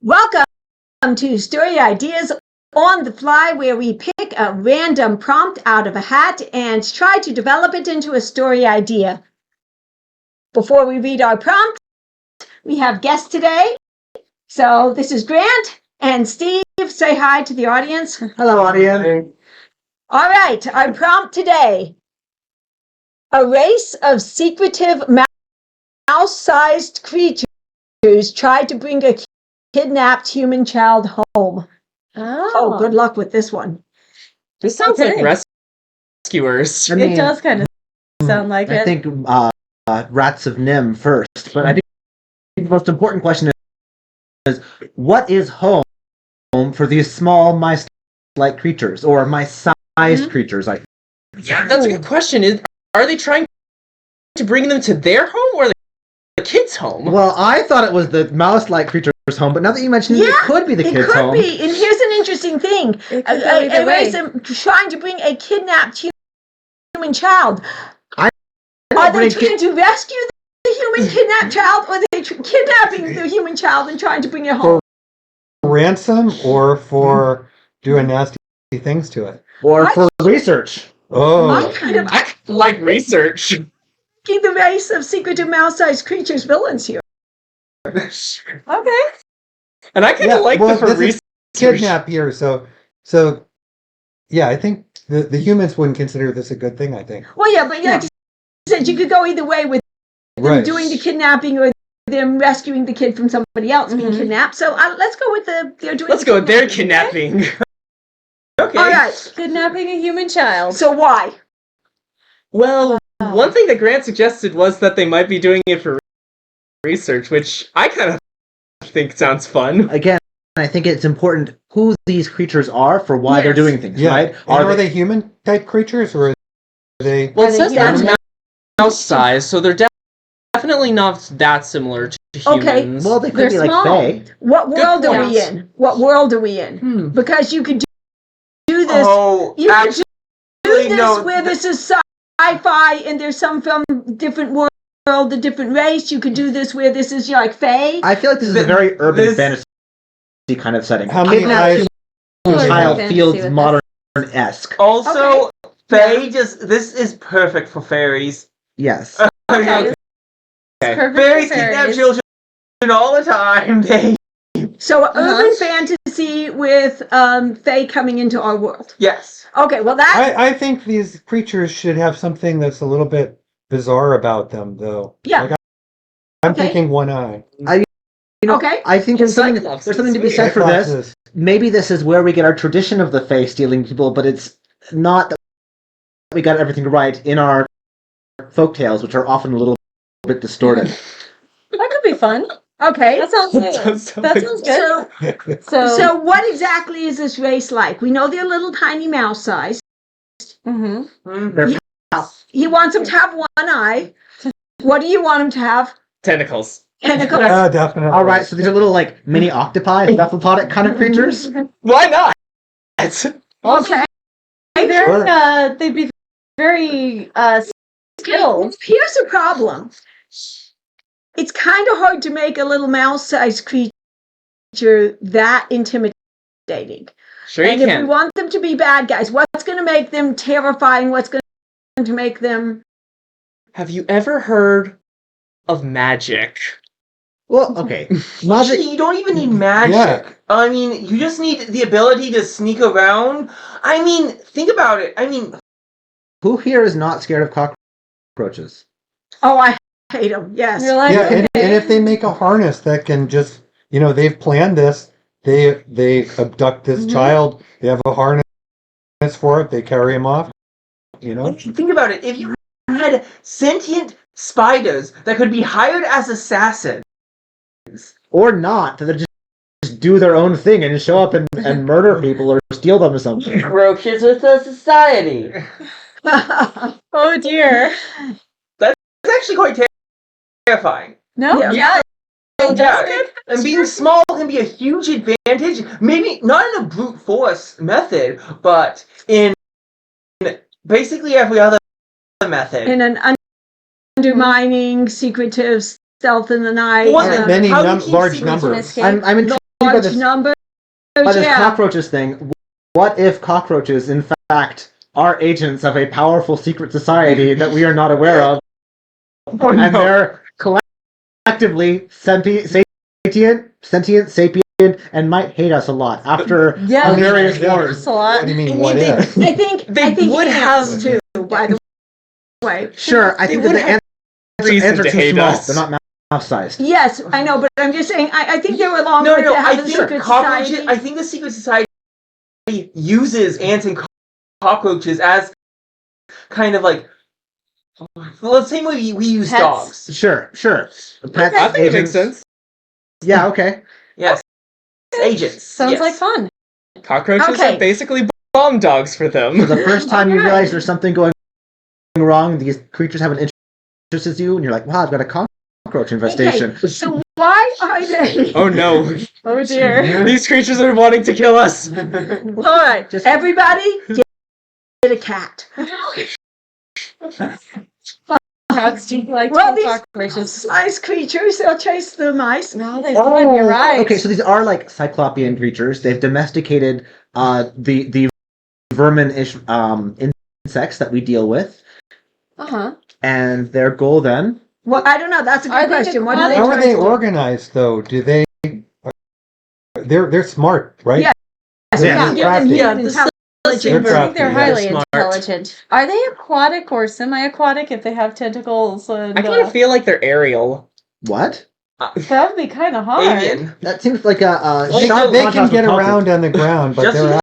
Welcome to Story Ideas on the Fly, where we pick a random prompt out of a hat and try to develop it into a story idea. Before we read our prompt, we have guests today. So this is Grant and Steve. Say hi to the audience. Hello, audience. All right, our prompt today. A race of secretive mouse-sized creatures tried to bring a kidnapped human child home. Oh, good luck with this one. This sounds like rescuers. I mean, it does kind of sound like it. I think Rats of Nim first, but I think the most important question is what is home for these small mice-like creatures, or mice-sized creatures? Yeah, that's a good question. Are they trying to bring them to their home or the kids' home? Well, I thought it was the mouse-like creatures' home, but now that you mentioned it, it could be the kids' home. It could be. And here's an interesting thing. A race of trying to bring a kidnapped human child. Are they trying to rescue the human kidnapped child, or are they kidnapping the human child and trying to bring it home? For ransom, or for doing nasty things to it? Or for research. Oh. I like research. The race of secretive mouse-sized creatures villains here. Okay. And I kind of like the for research. Kidnap here, so yeah, I think the humans wouldn't consider this a good thing, I think. Well, yeah, but like you said, you could go either way with them doing the kidnapping or them rescuing the kid from somebody else being kidnapped. So let's go with they're doing. Let's go with their kidnapping. Okay. All right. Kidnapping a human child. So why? Well, one thing that Grant suggested was that they might be doing it for research, which I kind of think sounds fun. Again, I think it's important who these creatures are for why they're doing things, right? Are they human-type creatures, or are they... Well, it says they're mouse-sized, so they're definitely not that similar to humans. Okay. Well, they could be like Fae. What world are we in? What world are we in? Because you could do this. You could do this where this is sci-fi and there's some from different world, a different race. You could do this where this is like Fae. I feel like this is a very urban fantasy kind of setting. How many child feels modern-esque. Also, Fae this is perfect for fairies. Yes. Okay. Fairies kidnap children all the time. So urban fantasy with Fae coming into our world. Yes. Okay, well I think these creatures should have something that's a little bit bizarre about them, though. Yeah. Like I'm thinking one eye. I think there's something to be said for this. Maybe this is where we get our tradition of the Fae stealing people, but it's not that we got everything right in our folktales, which are often a little bit distorted. That could be fun. Okay. That sounds good. That sounds good. So what exactly is this race like? We know they're little tiny mouse sized. He wants them to have one eye. What do you want them to have? Tentacles. Tentacles. Yeah, definitely. All right, so these are little like mini octopi, cephalopodic kind of creatures. Why not? Okay. They'd be very skilled. Here's the problem. It's kind of hard to make a little mouse-sized creature that intimidating. Sure you can. And if we want them to be bad guys, what's going to make them terrifying? What's going to make them... Have you ever heard of magic? Well, okay. Magic. You don't even need magic. Yeah. I mean, you just need the ability to sneak around. I mean, think about it. I mean... Who here is not scared of cockroaches? Oh, I hate them, yes. And if they make a harness that can just, they've planned this, they abduct this child, they have a harness for it, they carry him off, Think about it. If you had sentient spiders that could be hired as assassins. Or not, that just do their own thing and show up and murder people or steal them or something. Roaches with a society. Oh dear. That's actually quite terrifying. No? Yeah. And being small can be a huge advantage. Maybe not in a brute force method, but in basically every other method. In an undermining, secretive, stealth in the night. Well, Many how do you keep large secrets in numbers. I'm intrigued by large this, numbers. by this Yeah. cockroaches thing. What if cockroaches, in fact, are agents of a powerful secret society that we are not aware of, and they're collectively sentient, sapient, and might hate us a lot after various wars? What do you mean, what if? I think They would ants have too, by the way. Sure, I think that the ants reason are to too hate small. us. They're not mouse-sized. Yes, I know, but I'm just saying. I think they were along No, with no, to I have a think secret cockroaches. society. I think the secret society uses ants and cockroaches as kind of like. Well, let's say we use Pets? dogs. Sure. Pets, I think it makes agents. sense. Yeah, okay. Yes, agents. Sounds yes. like fun. Cockroaches Okay. are basically bomb dogs for them. So the first time you realize there's something going wrong, these creatures have an interest in you, and you're like, wow, I've got a cockroach infestation. Okay, so why are they? Oh no. Oh dear. These creatures are wanting to kill us. All right, everybody, get a cat. Cats do like Well, these cockroaches. nice creatures, they'll chase the mice. No, they would. You're right. Okay, so these are like cyclopean creatures. They've domesticated the vermin-ish insects that we deal with, and their goal then. Well, I don't know. That's a Are good they question. What aquatic? do How they are try they to do? organized though? Do they? They're smart, right? Yeah. They're Yeah. crafty. Yeah, the intelligent. I think crafty, they're yeah. highly Smart. intelligent. Are they aquatic or semi-aquatic if they have tentacles? And, I kind of feel like they're aerial. What? that would be kind of hard. Avian. That seems like a They sharp can montage get with around on the ground, but Just they're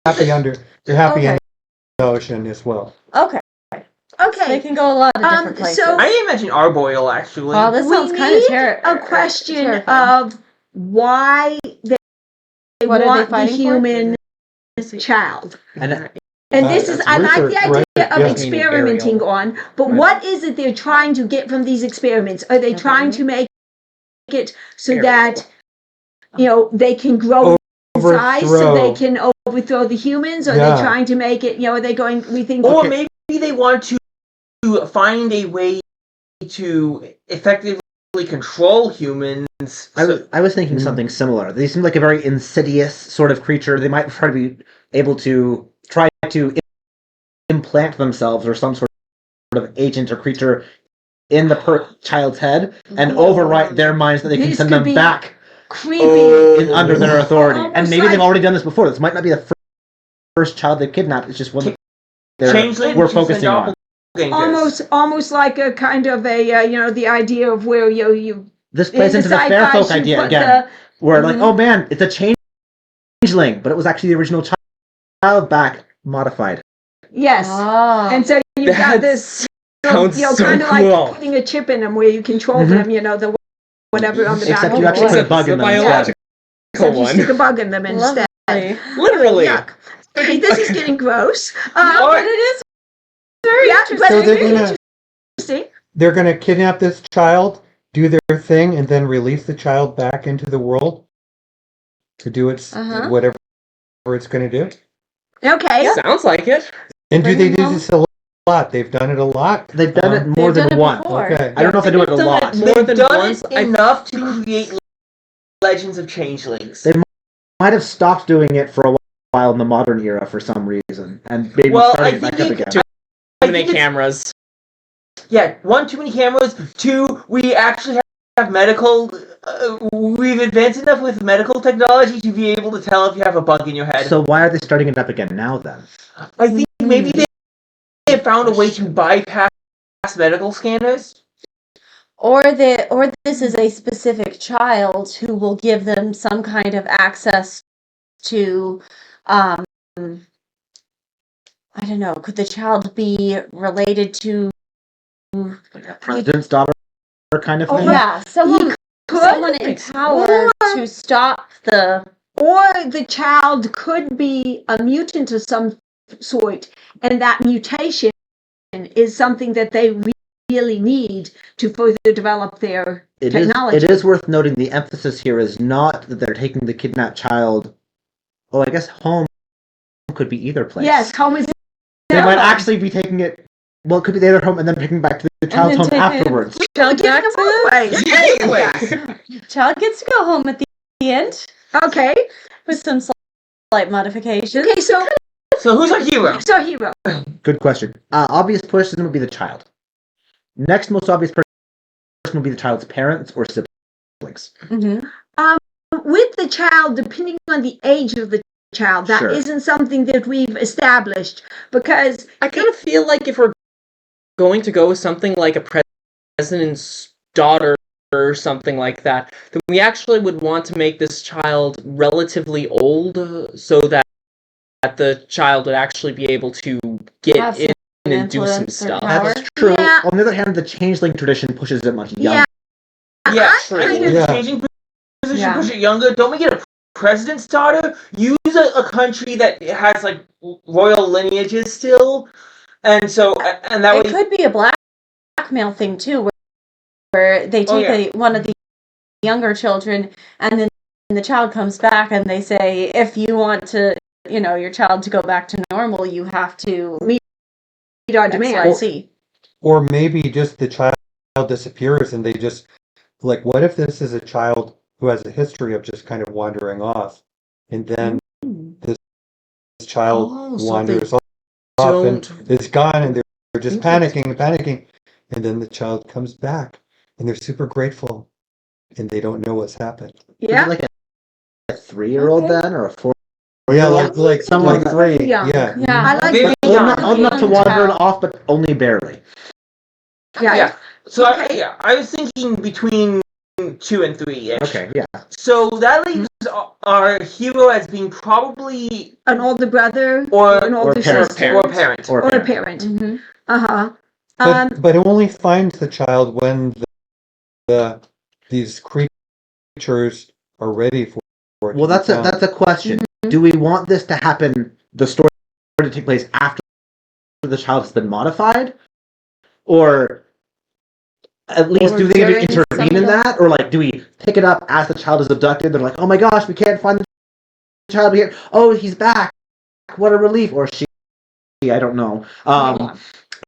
happy They're happy Okay. in the ocean as well. Okay. They Okay. can go a lot of different places. so- I imagine arboreal actually. Wow, this We sounds kind of need a question terrifying. of why they What are they want the fighting for? human child. And And this is, That's I like the research, idea right? of Yeah. experimenting Aerial. on, but Right. what is it they're trying to get from these experiments? Are they trying to make it so that, they can grow in size so they can overthrow the humans? Or are Yeah. they trying to make it, are they going, we think... Or maybe they want to find a way to effectively control humans. I was thinking something similar. They seem like a very insidious sort of creature. They might try to be able to try to implant themselves or some sort of agent or creature in the child's head and overwrite their minds that they can This send could them be back creepy. under their authority. Almost And maybe like- they've already done this before. This might not be the first child they've kidnapped. It's just one that we're focusing on. Almost like a kind of a, the idea of where you This plays into the sci-fi fair folk should idea put again, where like, Mhm. oh man, it's a changeling, but it was actually the original child back modified. Yes. Ah. And so you've got this, Sounds so kind of cool. like putting a chip in them where you control them, the whatever on the back. Except of you the actually put a board. bug in them instead. biological Except you stick a one. bug in them instead. Lovely. Literally. Yuck. Okay, this is getting gross. No, but it is very interesting. But So it's they're very gonna interesting. they're gonna kidnap this child, do their thing, and then release the child back into the world to do its whatever it's gonna do. Okay. Sounds like it. And do Bring they them do home. this a lot? They've done it a lot. They've done it more They've than done it once. before. Okay. I don't know if they do it a They've done lot. More They've than done once. it enough to create legends of changelings. They might have stopped doing it for a while in the modern era for some reason, and maybe Well, starting I it back think up again. Too many cameras. Yeah, one, too many cameras. Two, we actually have medical. We've advanced enough with medical technology to be able to tell if you have a bug in your head. So why are they starting it up again now then? I think maybe they have found a way to bypass medical scanners. Or this is a specific child who will give them some kind of access to, I don't know, could the child be related to, President's daughter kind of thing? someone Could. empowered to stop the, Or the child could be a mutant of some sort, and that mutation is something that they really need to further develop their technology. It is worth noting the emphasis here is not that they're taking the kidnapped child. Oh, I guess home could be either place. Yes, home is. They might actually be taking it Well, it could be they're home and then picking back to the child's home afterwards. Child back Anyway. Child gets to go home at the end Okay. with some slight modifications. Okay, so So who's our hero? who's our hero? Good question. Obvious person would be the child. Next most obvious person would be the child's parents or siblings. Mm-hmm. With the child, depending on the age of the child, that Sure. isn't something that we've established because I kind of feel like if we're going to go with something like a president's daughter or something like that, then we actually would want to make this child relatively old so that the child would actually be able to get in and do some stuff. That's true. Yeah. On the other hand, the changeling tradition pushes it much younger. Yeah, true. I think the changing position push it younger. Don't we get a president's daughter? Use a country that has like royal lineages still, and so and that It way could be a blackmail thing too, where they take one of the younger children, and then the child comes back, and they say, if you want to, your child to go back to normal, you have to meet our demands. Or maybe just the child disappears and they just, like, what if this is a child who has a history of just kind of wandering off, and then this child wanders off and is gone, and they're just panicking, and then the child comes back and they're super grateful and they don't know what's happened. Yeah. Like a 3-year-old then, or a 4. Yeah, like someone like like 3. young. Yeah. I like Maybe that. young. Old enough to wander off, but only barely. Yeah. So I was thinking between 2 and 3-ish. Okay, yeah. So that leaves our hero as being probably An older brother or an older sister or a parent. or a parent. Mm-hmm. But it only finds the child when these creatures are ready for it. Well, that's a question. Mm-hmm. Do we want this to happen? The story to take place after the child has been modified, or at least do they during intervene in that, or like do we pick it up as the child is abducted? They're like, oh my gosh, we can't find the child here. Oh, he's back! What a relief! Or she, I don't know.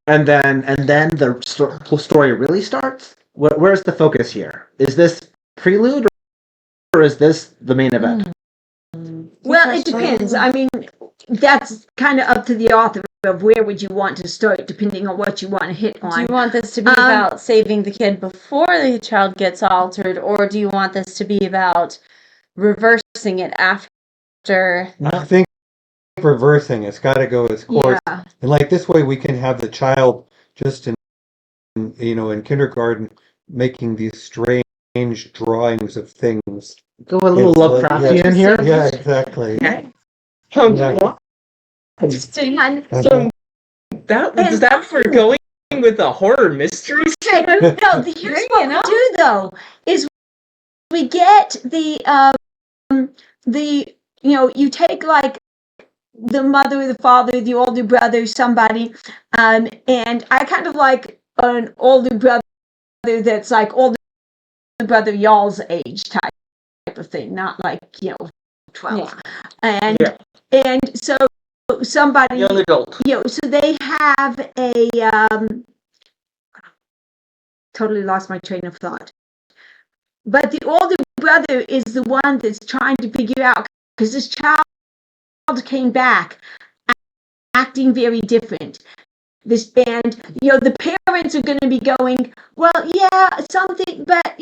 And then the story really starts. Where's the focus here? Is this prelude, or is this the main event? Well, it depends. I mean, that's kind of up to the author of where would you want to start, depending on what you want to hit on. Do you want this to be about saving the kid before the child gets altered, or do you want this to be about reversing it after? I think reversing, it's got to go its course. Yeah. And like this way we can have the child just in kindergarten making these strange drawings of things. Go a little Lovecraftian here. Yeah, exactly. Interesting. So is that for going with a horror mystery? Okay, no, here's what we do though, is we get you take like the mother, the father, the older brother, somebody, and I kind of like an older brother that's like older brother y'all's age type of thing, not like 12, and so somebody Young adult. so they have a totally lost my train of thought. But the older brother is the one that's trying to figure out, because this child came back acting very different. And the parents are going to be going, well, yeah, something, but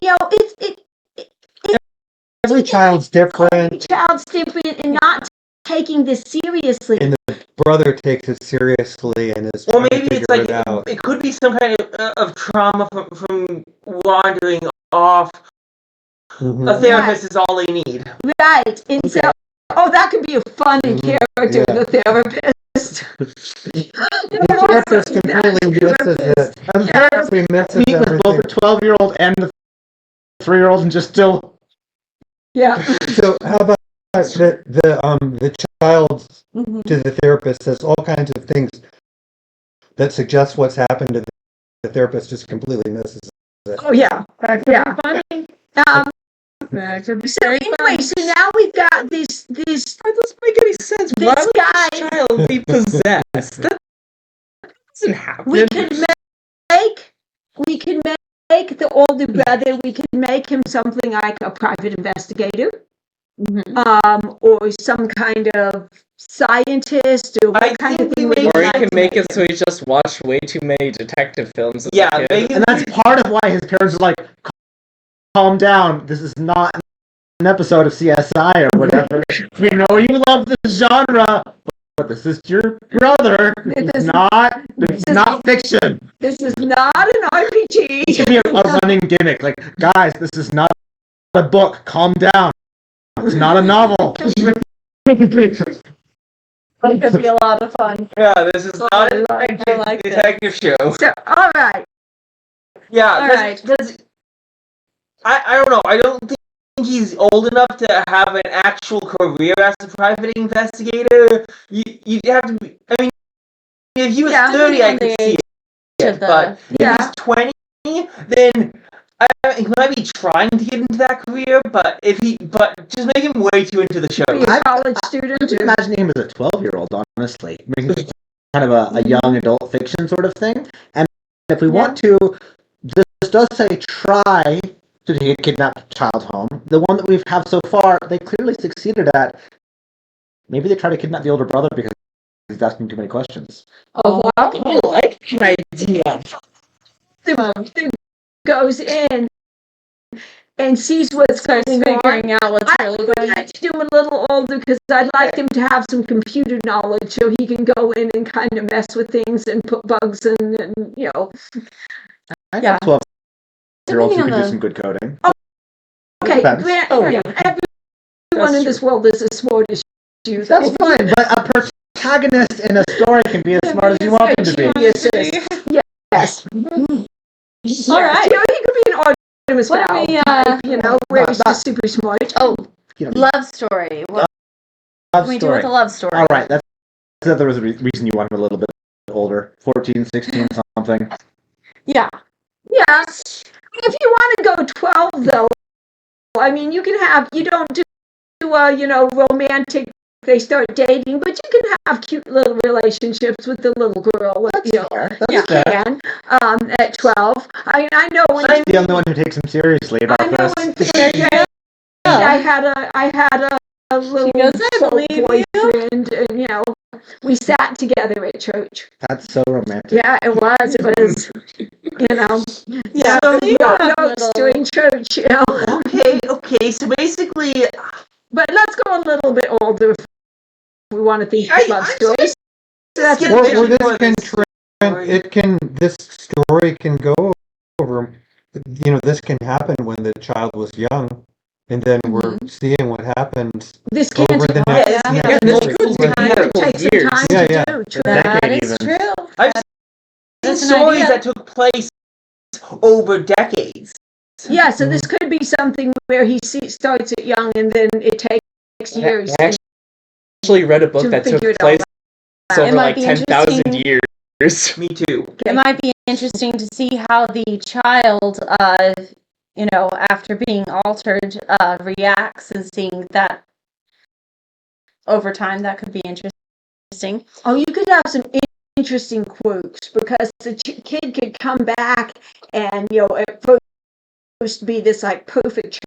Every child's different. every child's different, and not taking this seriously. And the brother takes it seriously and is Or trying to maybe figure it's like it out. it could be some kind of trauma from wandering off. Mhm. A therapist is all they need. Right, and so that could be a funny character, the therapist. The therapist completely misses it. Completely misses Meet with both everything. the 12-year-old and the 3-year-old, and just still. Yeah. So how about the child to the therapist says all kinds of things that suggest what's happened to the therapist just completely misses it. Oh yeah. Yeah. So anyway, so now we've got this. That doesn't make any sense. This Why would guy- this child be possessed? Doesn't happen. We could make the older brother. We could make him something like a private investigator, or some kind of scientist, or what kind of thing. Or you can make it so he just watched way too many detective films. Yeah, and that's part of why his parents are like, calm down. This is not an episode of CSI or whatever. We know you love this genre, but this is your brother. It's not fiction. This is not an RPG. It should be a running gimmick. Like, guys, this is not a book. Calm down. It's not a novel. That could be a lot of fun. Yeah, this is not a detective show. So, all right. Yeah, because I don't know. I don't think he's old enough to have an actual career as a private investigator. You have to be. I mean, if he was 30, I could see it. But if he's 20, then he might be trying to get into that career. But just make him way too into the show. Be a college student. I can imagine him as a 12-year-old, honestly. Making kind of a young adult fiction sort of thing. And if we want to, this does say try to kidnap a child home. The one that we have so far, they clearly succeeded at. Maybe they try to kidnap the older brother because he's asking too many questions. I like the idea. The goes in and sees what's Starts going on. figuring out what's I really would going on. like to do him a little older because I'd like him to have some computer knowledge so he can go in and kind of mess with things and put bugs in, and I know 12-year-olds who can do some good coding. Okay, Depends. everyone in this world is as smart as you. That's fine, but a protagonist in a story can be as smart as you want them to be. Yes. All right. He could be an Artemis What Fowl, are we, where he's just super smart. Oh, love story. What can we do with a love story? All right, that's there was a reason you wanted a little bit older, 14, 16, something. Yeah. If you want to go 12, though, I mean, you don't do romantic, they start dating, but you can have cute little relationships with the little girl. That's fair. Can, at 12. I mean, I know when I'm the only one who takes him seriously about this. I had a little boyfriend, and we sat together at church. That's so romantic. Yeah, it was. It was, Yeah, notes during church, Okay, so basically, But let's go a little bit older if we want to think of love stories. This story can go over, this can happen when the child was young, and then we're seeing what happens This can't over the next This could take some years. time Yeah, to do. That is true. I've seen stories that took place over decades. Yeah, so this could be something where he starts it young and then it takes years. I actually read a book that took place over like 10,000 years. Me too. It might be interesting to see how the child, after being altered, reacts, and seeing that over time. That could be interesting. Oh, you could have some interesting quirks because the kid could come back and, at first be this like perfect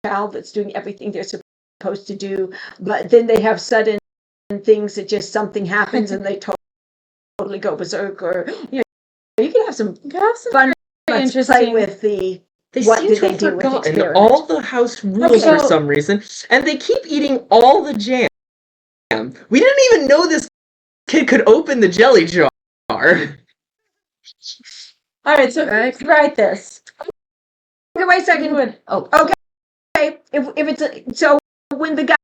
child that's doing everything they're supposed to do, but then they have sudden things that just something happens and they totally go berserk, or you can have some fun, play with the. They what seem did to they have do with forgotten experiment? all the house rules for some reason, and they keep eating all the jam. We didn't even know this kid could open the jelly jar. All right, so write this. Okay, wait a second. Oh, okay. If it's so when the